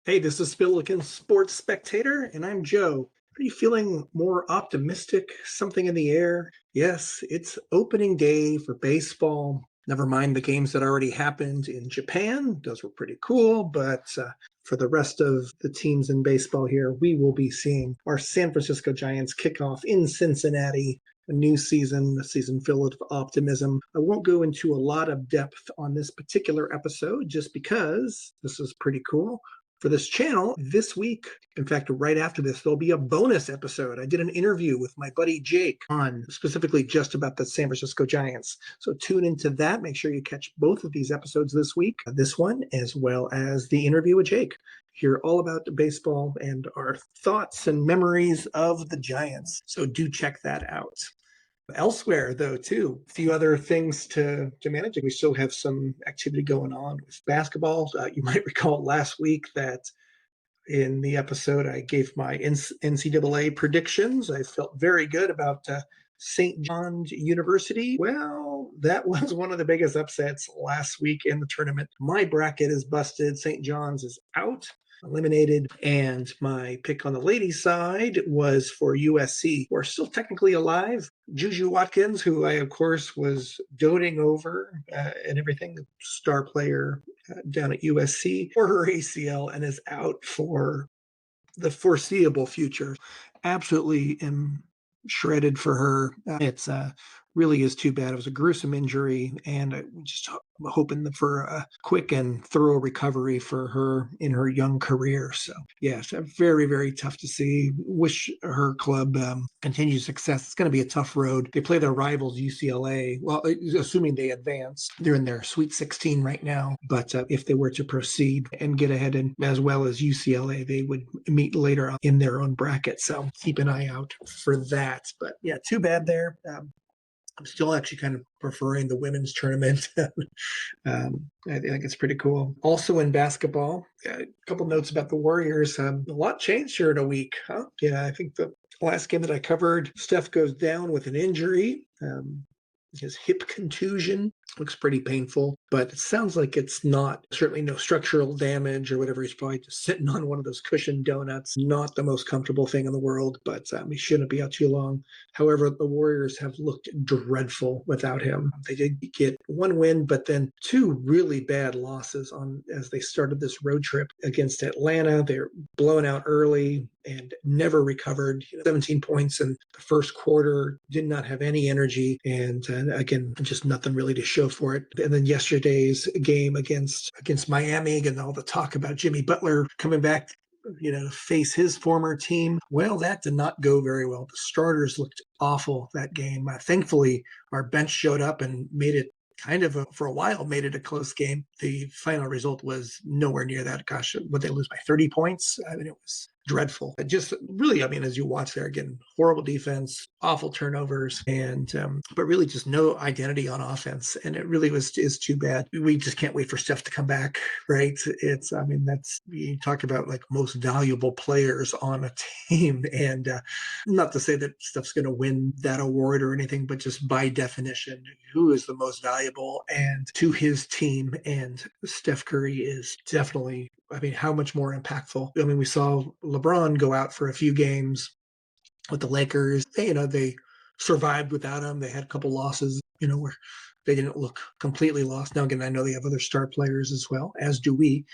Hey, this is Silicon Sports Spectator, and I'm Joe. Are you feeling more optimistic? Something in the air? Yes, it's opening day for baseball. Never mind the games that already happened in Japan. Those were pretty cool, but for the rest of the teams in baseball here, we will be seeing our San Francisco Giants kick off in Cincinnati. A new season, a season filled with optimism. I won't go into a lot of depth on this particular episode just because this is pretty cool for this channel this week. In fact, right after this, there'll be a bonus episode. I did an interview with my buddy Jake on specifically just about the San Francisco Giants. So tune into that. Make sure you catch both of these episodes this week, this one, as well as the interview with Jake. Hear all about baseball and our thoughts and memories of the Giants. So do check that out. Elsewhere, though, too, a few other things to manage. We still have some activity going on with basketball. You might recall last week that in the episode I gave my NCAA predictions. I felt very good about St. John's University. Well, that was one of the biggest upsets last week in the tournament. My bracket is busted. St. John's is out, eliminated, and my pick on the ladies' side was for USC, who are still technically alive. Juju Watkins, who I, of course, was doting over and everything, star player down at USC, for her ACL and is out for the foreseeable future. Absolutely am shredded for her. It's really is too bad. It was a gruesome injury, and I'm just hoping for a quick and thorough recovery for her in her young career. So, yes, very, very tough to see. Wish her club continued success. It's going to be a tough road. They play their rivals, UCLA. Well, assuming they advance, they're in their Sweet 16 right now. But if they were to proceed and get ahead, and as well as UCLA, they would meet later on in their own bracket. So keep an eye out for that. But yeah, too bad there. I'm still actually kind of preferring the women's tournament. I think it's pretty cool. Also in basketball, a couple notes about the Warriors. A lot changed here in a week, huh? Yeah, I think the last game that I covered, Steph goes down with an injury. His hip contusion looks pretty painful, but it sounds like it's not, certainly no structural damage or whatever. He's probably just sitting on one of those cushioned donuts. Not the most comfortable thing in the world, but he shouldn't be out too long. However, the Warriors have looked dreadful without him. They did get one win, but then two really bad losses on as they started this road trip against Atlanta. They're blown out early and never recovered. 17 points in the first quarter, did not have any energy, and again, just nothing really to show for it. And then yesterday's game against Miami, and all the talk about Jimmy Butler coming back, to face his former team. Well, that did not go very well. The starters looked awful that game. Thankfully, our bench showed up and made it for a while, made it a close game. The final result was nowhere near that. Gosh, would they lose by 30 points? I mean, it was dreadful. Just really, as you watch there, again, horrible defense, awful turnovers, and but really just no identity on offense. And it really is too bad. We just can't wait for Steph to come back, right? That's, you talk about like most valuable players on a team, and not to say that Steph's going to win that award or anything, but just by definition, who is the most valuable and to his team? And Steph Curry is definitely, how much more impactful? We saw LeBron go out for a few games with the Lakers. They survived without him. They had a couple losses, where they didn't look completely lost. Now, again, I know they have other star players as well, as do we.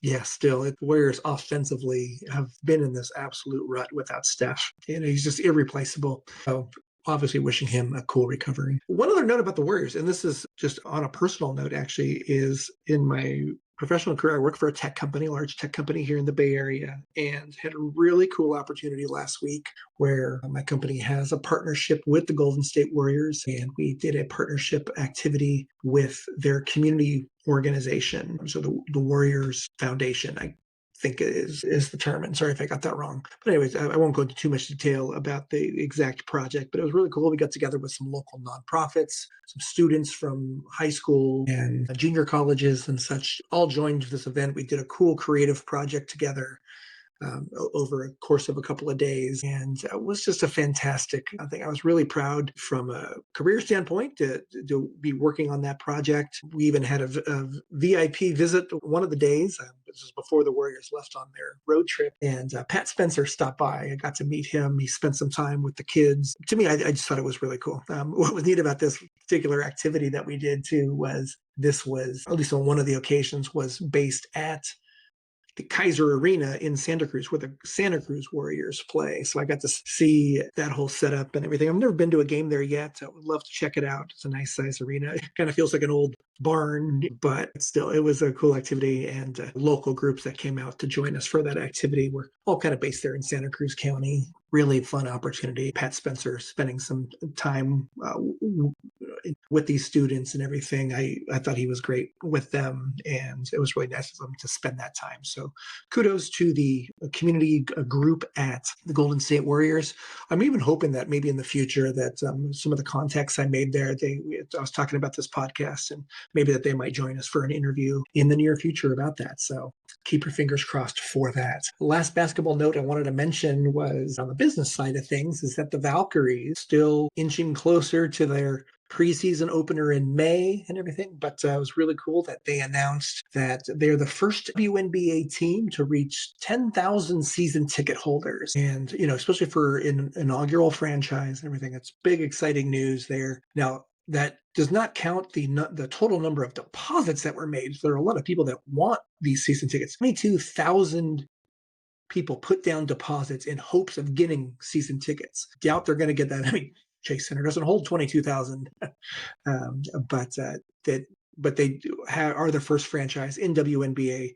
Yeah, still, the Warriors offensively have been in this absolute rut without Steph. He's just irreplaceable. So obviously wishing him a cool recovery. One other note about the Warriors, and this is just on a personal note, actually, is in my professional career, I worked for a tech company, a large tech company here in the Bay Area, and had a really cool opportunity last week where my company has a partnership with the Golden State Warriors, and we did a partnership activity with their community organization. So the Warriors Foundation, I think is the term. And sorry if I got that wrong. But anyways, I won't go into too much detail about the exact project, but it was really cool. We got together with some local nonprofits, some students from high school and junior colleges and such, all joined this event. We did a cool creative project together. over a course of a couple of days. And it was just a fantastic thing. I was really proud from a career standpoint to be working on that project. We even had a VIP visit one of the days. This was before the Warriors left on their road trip. And Pat Spencer stopped by. I got to meet him. He spent some time with the kids. To me, I just thought it was really cool. What was neat about this particular activity that we did too was this was, at least on one of the occasions, was based at the Kaiser Arena in Santa Cruz, where the Santa Cruz Warriors play. So I got to see that whole setup and everything. I've never been to a game there yet. I would love to check it out. It's a nice size arena. It kind of feels like an old barn, but still, it was a cool activity. And local groups that came out to join us for that activity were all kind of based there in Santa Cruz County. Really fun opportunity. Pat Spencer spending some time with these students and everything. I thought he was great with them, and it was really nice of him to spend that time. So kudos to the community group at the Golden State Warriors. I'm even hoping that maybe in the future that some of the contacts I made there, I was talking about this podcast, and maybe that they might join us for an interview in the near future about that. So keep your fingers crossed for that. Last basketball note I wanted to mention was on the business side of things is that the Valkyries still inching closer to their preseason opener in May and everything, but it was really cool that they announced that they're the first WNBA team to reach 10,000 season ticket holders. And, especially for an inaugural franchise and everything, it's big, exciting news there. Now, that does not count the total number of deposits that were made. So there are a lot of people that want these season tickets. 22,000 people put down deposits in hopes of getting season tickets. Doubt they're going to get that. I mean, Chase Center doesn't hold 22,000, but they are the first franchise in WNBA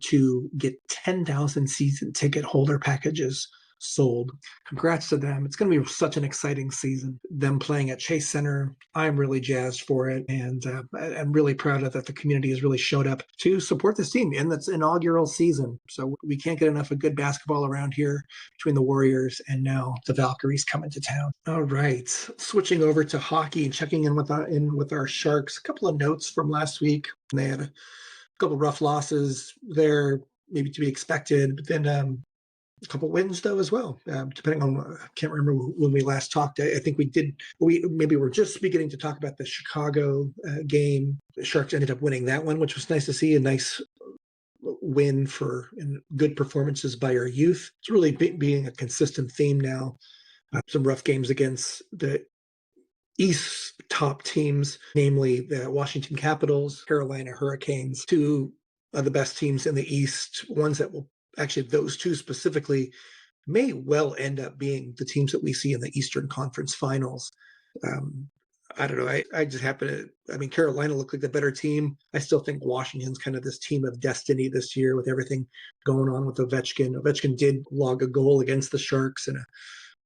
to get 10,000 season ticket holder packages sold. Congrats to them. It's going to be such an exciting season. Them playing at Chase Center, I'm really jazzed for it, and I'm really proud of that the community has really showed up to support this team in its inaugural season. So we can't get enough of good basketball around here between the Warriors and now the Valkyries coming to town. All right, switching over to hockey and checking in with our Sharks. A couple of notes from last week. They had a couple of rough losses there, maybe to be expected, but then a couple wins though as well, depending on, I can't remember when we last talked. I think we were just beginning to talk about the Chicago game. The Sharks ended up winning that one, which was nice to see. A nice win and good performances by our youth. It's really being a consistent theme now. Some rough games against the East top teams, namely the Washington Capitals, Carolina Hurricanes, two of the best teams in the East, ones that will actually, those two specifically may well end up being the teams that we see in the Eastern Conference Finals. I don't know. I just happen to, Carolina looked like the better team. I still think Washington's kind of this team of destiny this year with everything going on with Ovechkin. Ovechkin did log a goal against the Sharks in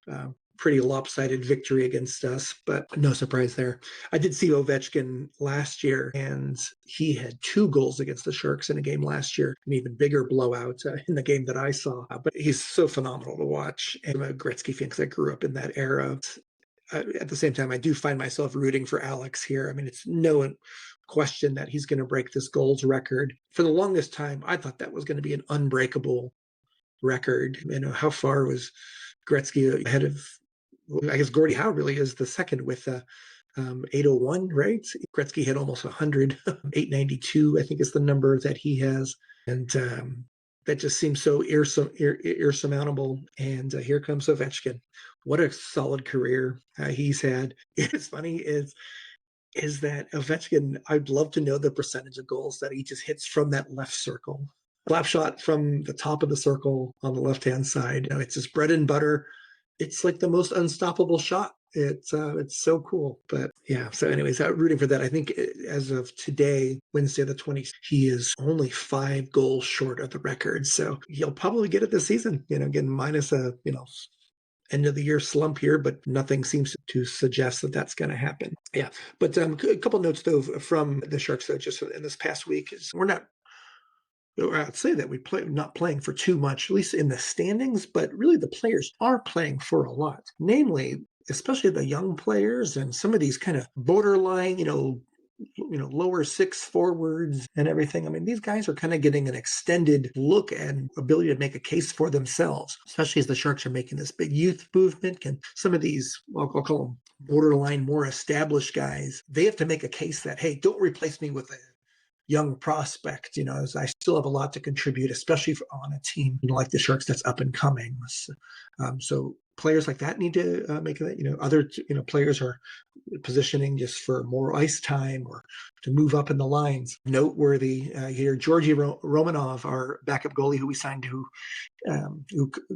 a pretty lopsided victory against us, but no surprise there. I did see Ovechkin last year, and he had 2 goals against the Sharks in a game last year, an even bigger blowout in the game that I saw. But he's so phenomenal to watch. And I'm a Gretzky fan because I grew up in that era. At the same time, I do find myself rooting for Alex here. It's no question that he's going to break this goals record. For the longest time, I thought that was going to be an unbreakable record. How far was Gretzky ahead of, I guess Gordie Howe really is the second with 801, right? Gretzky had almost 100, 892, I think is the number that he has. And that just seems so insurmountable. And here comes Ovechkin. What a solid career he's had. It's funny is that Ovechkin, I'd love to know the percentage of goals that he just hits from that left circle. Slap shot from the top of the circle on the left-hand side. It's his bread and butter. It's like the most unstoppable shot. It's so cool. But yeah, so anyways, rooting for that. I think as of today, Wednesday the 20th, he is only 5 goals short of the record. So he'll probably get it this season, again, minus a, end of the year slump here, but nothing seems to suggest that that's going to happen. Yeah. But a couple notes though from the Sharks though, just in this past week is I'd say that not playing for too much, at least in the standings, but really the players are playing for a lot. Namely, especially the young players and some of these kind of borderline, lower six forwards and everything. I mean, these guys are kind of getting an extended look and ability to make a case for themselves, especially as the Sharks are making this big youth movement. Can some of these, I'll call them borderline more established guys, they have to make a case that, hey, don't replace me with a young prospect, as I still have a lot to contribute, especially on a team like the Sharks that's up and coming. So players like that need to make that. Other players are positioning just for more ice time or to move up in the lines. Noteworthy here, Georgi Romanov, our backup goalie who we signed, who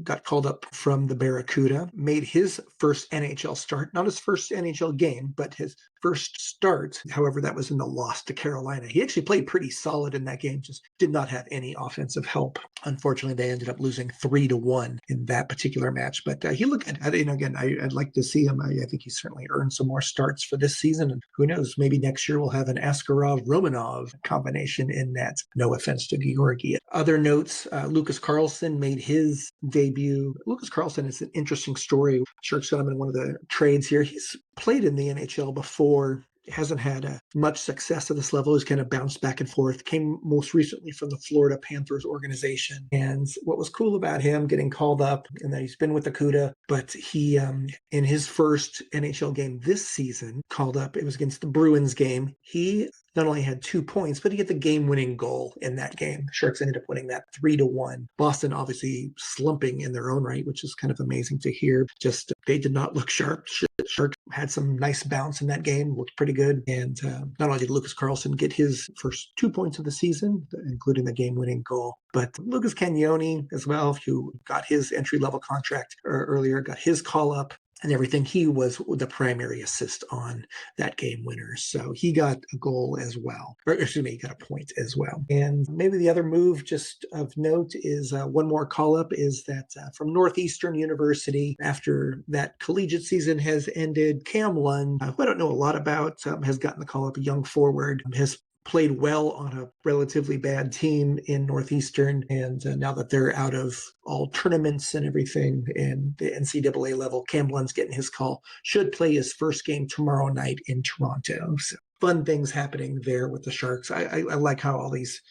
got called up from the Barracuda, made his first NHL start, not his first NHL game, but his first start. However, that was in the loss to Carolina. He actually played pretty solid in that game, just did not have any offensive help. Unfortunately, they ended up losing 3-1 in that particular match. But he looked at it, again, I'd like to see him. I think he's certainly earned some more starts for this season. And who knows, maybe next year we'll have an Askarov-Romanov combination in net. No offense to Georgi. Other notes, Lucas Carlson made his debut. Lucas Carlson is an interesting story. Sharks got him in one of the trades here. He's played in the NHL before. Hasn't had much success at this level. He's kind of bounced back and forth. Came most recently from the Florida Panthers organization. And what was cool about him getting called up, and that he's been with the CUDA, but he, in his first NHL game this season, called up, it was against the Bruins game. He not only had 2 points, but he had the game-winning goal in that game. The Sharks ended up winning that 3-1. Boston obviously slumping in their own right, which is kind of amazing to hear. Just they did not look sharp. Sharks had some nice bounce in that game, looked pretty good. And not only did Lucas Carlson get his first 2 points of the season, including the game-winning goal, but Lucas Cagnoni as well, who got his entry-level contract earlier, got his call-up and everything. He was the primary assist on that game winner. So he got a goal as well. Or excuse me, he got a point as well. And maybe the other move just of note is one more call-up is that from Northeastern University, after that collegiate season has ended, Cam Lund, who I don't know a lot about, has gotten the call-up, a young forward, has played well on a relatively bad team in Northeastern. And now that they're out of all tournaments and everything in the NCAA level, Cam Lund's getting his call. Should play his first game tomorrow night in Toronto. So fun things happening there with the Sharks. I like how all these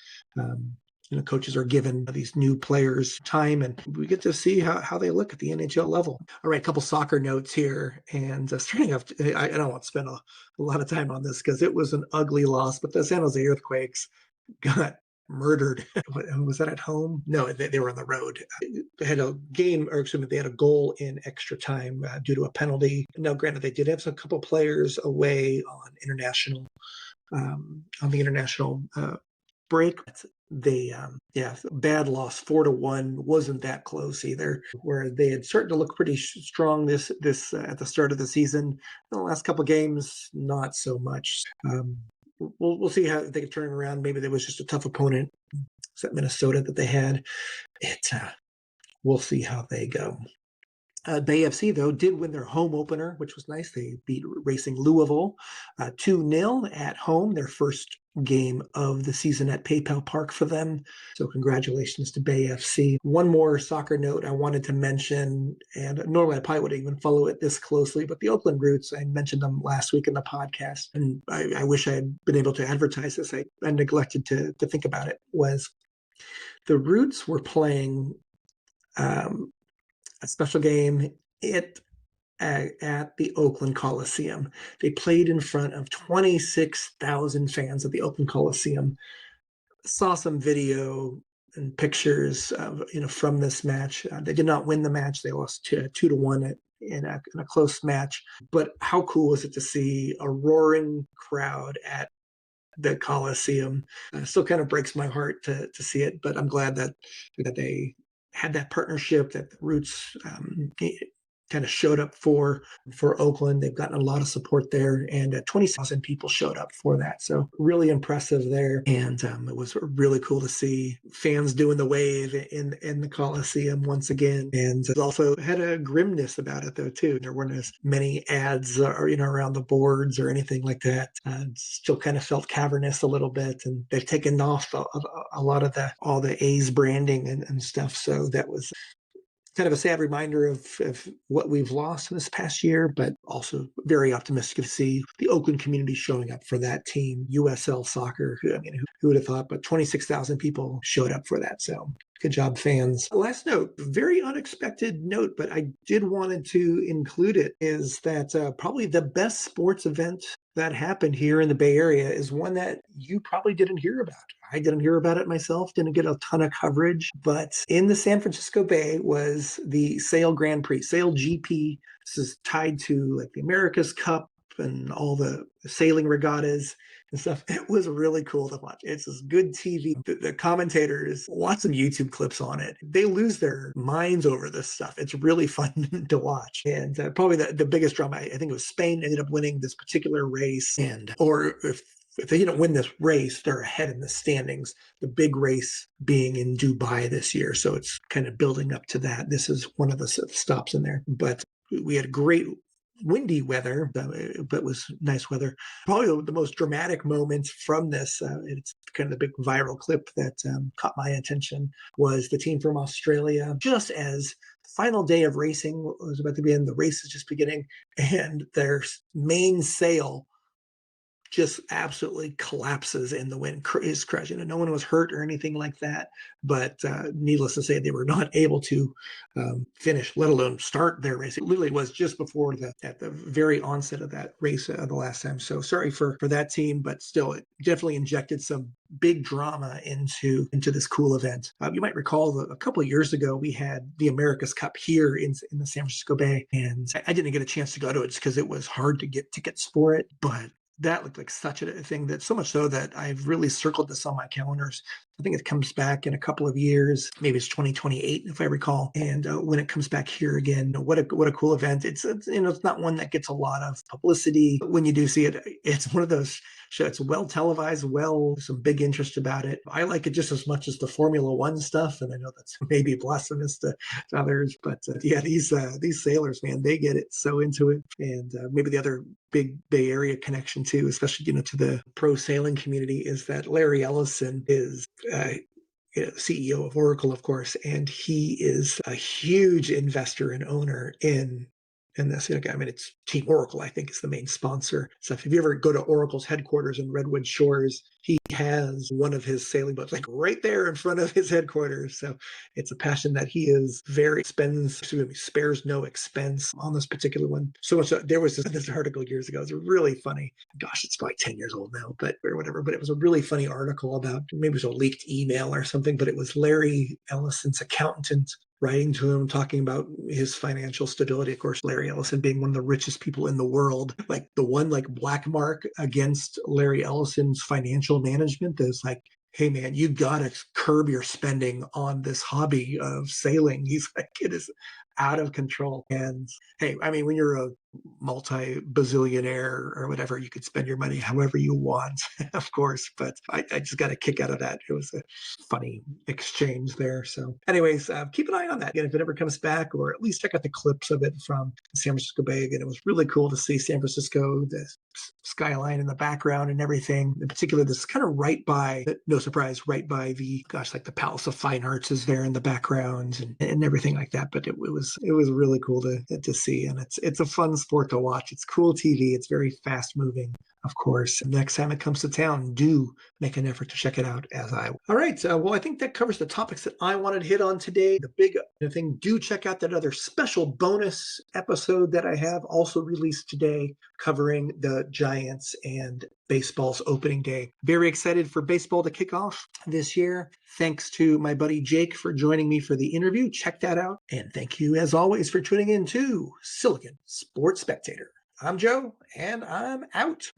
coaches are given these new players time, and we get to see how they look at the NHL level. All right, a couple soccer notes here. And starting off, I don't want to spend a lot of time on this because it was an ugly loss, but the San Jose Earthquakes got murdered. Was that at home? No, they were on the road. They had a game, or excuse me, they had a goal in extra time due to a penalty. Now, granted, they did have a couple players away on the international break. They bad loss 4-1, wasn't that close either, where they had started to look pretty strong this at the start of the season. In the last couple of games, not so much. We'll see how they can turn it around. Maybe there was just a tough opponent. It's at Minnesota that they had. We'll see how they go. Bay FC, though, did win their home opener, which was nice. They beat Racing Louisville 2-0 at home, their first game of the season at PayPal Park for them. So congratulations to Bay FC. One more soccer note I wanted to mention, and normally I probably wouldn't even follow it this closely, but the Oakland Roots, I mentioned them last week in the podcast, and I wish I had been able to advertise this. I neglected to think about it, was the Roots were playing a special game at the Oakland Colisseum. They played in front of 26,000 fans at the Oakland Colisseum. Saw some video and pictures of, from this match. They did not win the match. They lost 2-1 in a close match. But how cool is it to see a roaring crowd at the Coliseum? Still kind of breaks my heart to see it, but I'm glad that they had that partnership, that the Roots kind of showed up for Oakland. They've gotten a lot of support there, and 20,000 people showed up for that. So really impressive there. And it was really cool to see fans doing the wave in the Coliseum once again. And it also had a grimness about it, though, too. There weren't as many ads around the boards or anything like that. Still kind of felt cavernous a little bit. And they've taken off a lot of all the A's branding and stuff. So that was kind of a sad reminder of what we've lost in this past year, but also very optimistic to see the Oakland community showing up for that team, USL Soccer. Who would have thought? But 26,000 people showed up for that. So good job, fans. Last note, very unexpected note, but I did wanted to include it, is that probably the best sports event that happened here in the Bay Area is one that you probably didn't hear about. I didn't hear about it myself, didn't get a ton of coverage, but in the San Francisco Bay was the Sail Grand Prix, SailGP. This is tied to like the America's Cup and all the sailing regattas and stuff. It was really cool to watch. It's just good TV. The commentators, watch some YouTube clips on it. They lose their minds over this stuff. It's really fun to watch. And probably the biggest drama, I think it was Spain ended up winning this particular race. Or if they didn't win this race, they're ahead in the standings. The big race being in Dubai this year. So it's kind of building up to that. This is one of the stops in there. But we had great windy weather, but it was nice weather. Probably the most dramatic moment from this, it's kind of the big viral clip that caught my attention, was the team from Australia. Just as final day of racing was about to begin, the race is just beginning, and their main sail just absolutely collapses in the wind, is crashing. And no one was hurt or anything like that. But needless to say, they were not able to finish, let alone start their race. It literally was just before at the very onset of that race the last time. So sorry for that team, but still, it definitely injected some big drama into this cool event. You might recall that a couple of years ago, we had the America's Cup here in the San Francisco Bay. And I didn't get a chance to go to it just because it was hard to get tickets for it. But that looked like such a thing, that so much so that I've really circled this on my calendars. I think it comes back in a couple of years. Maybe it's 2028, if I recall. And when it comes back here again, what a cool event. It's not one that gets a lot of publicity. When you do see it, it's one of those shows. It's well televised, some big interest about it. I like it just as much as the Formula One stuff, and I know that's maybe blasphemous to others, but yeah, these sailors, man, they get it so into it. And maybe the other big Bay Area connection too, especially to the pro sailing community, is that Larry Ellison is CEO of Oracle, of course, and he is a huge investor and owner in this. It's Team Oracle, I think, is the main sponsor. So if you ever go to Oracle's headquarters in Redwood Shores, he has one of his sailing boats like right there in front of his headquarters. So it's a passion that he is spares no expense on this particular one. So much so, there was this article years ago. It was really funny. Gosh, it's probably 10 years old now, or whatever. But it was a really funny article about, maybe it was a leaked email or something, but it was Larry Ellison's accountant writing to him, talking about his financial stability. Of course, Larry Ellison being one of the richest people in the world, like the one black mark against Larry Ellison's financial management is like, hey man, you gotta curb your spending on this hobby of sailing. He's like, it is out of control. And hey, when you're a multi-bazillionaire or whatever, you could spend your money however you want, of course. But I just got a kick out of that. It was a funny exchange there. So anyways, keep an eye on that. Again, if it ever comes back, or at least check out the clips of it from San Francisco Bay. Again, it was really cool to see San Francisco, the skyline in the background and everything. In particular, this is kind of right by, no surprise, right by the Palace of Fine Arts is there in the background and everything like that. But it was really cool to see. And it's a fun sport to watch. It's cool TV. It's very fast moving, of course. Next time it comes to town, do make an effort to check it out, as I will. All right. Well, I think that covers the topics that I wanted to hit on today. The big thing, do check out that other special bonus episode that I have also released today, covering the Giants and baseball's opening day. Very excited for baseball to kick off this year. Thanks to my buddy Jake for joining me for the interview. Check that out. And thank you, as always, for tuning in to Silicon Sports Spectator. I'm Joe, and I'm out.